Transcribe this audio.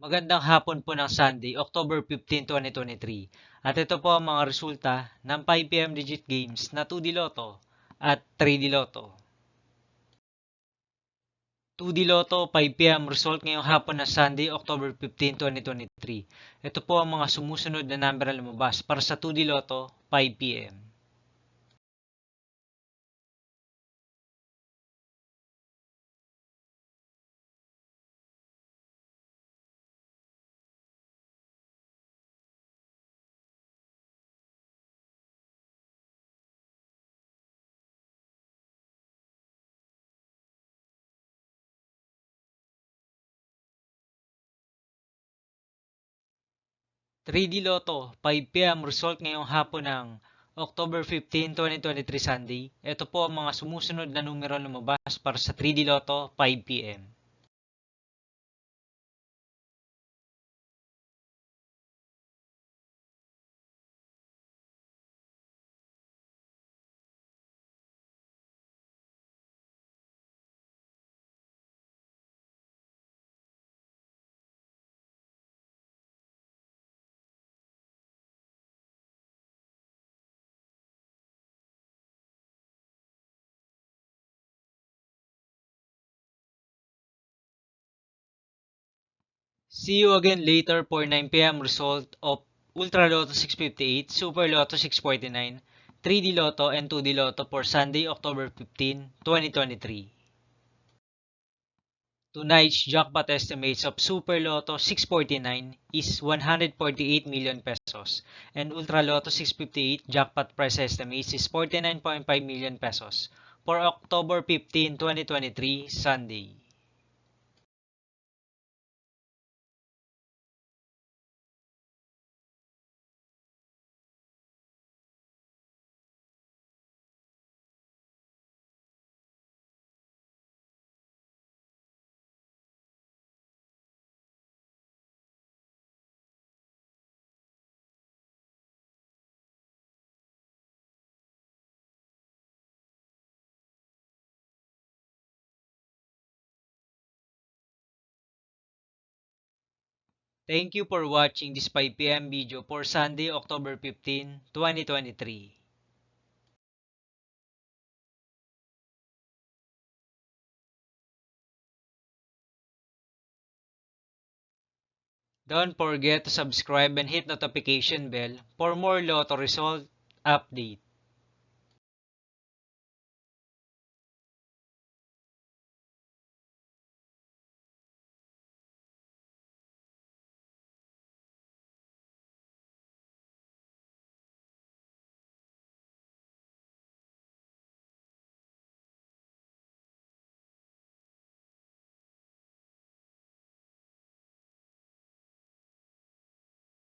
Magandang hapon po ng Sunday, October 15, 2023. At ito po ang mga resulta ng 5pm digit games na 2D Lotto at 3D Lotto. 2D Lotto 5pm result ngayong hapon ng Sunday, October 15, 2023. Ito po ang mga sumusunod na number na lumabas para sa 2D Lotto 5pm. 3D Lotto 5pm result ngayong hapon ng October 15, 2023 Sunday. Ito po ang mga sumusunod na numero lumabas para sa 3D Lotto 5pm. 'See you again later for 9pm result of Ultra Lotto 658, Super Lotto 649, 3D Lotto and 2D Lotto for Sunday, October 15, 2023. Tonight's jackpot estimates of Super Lotto 649 is 148 million pesos and Ultra Lotto 658 jackpot price estimates is 49.5 million pesos for October 15, 2023, Sunday. Thank you for watching this 5pm video for Sunday, October 15, 2023. Don't forget to subscribe and hit notification bell for more Lotto result update.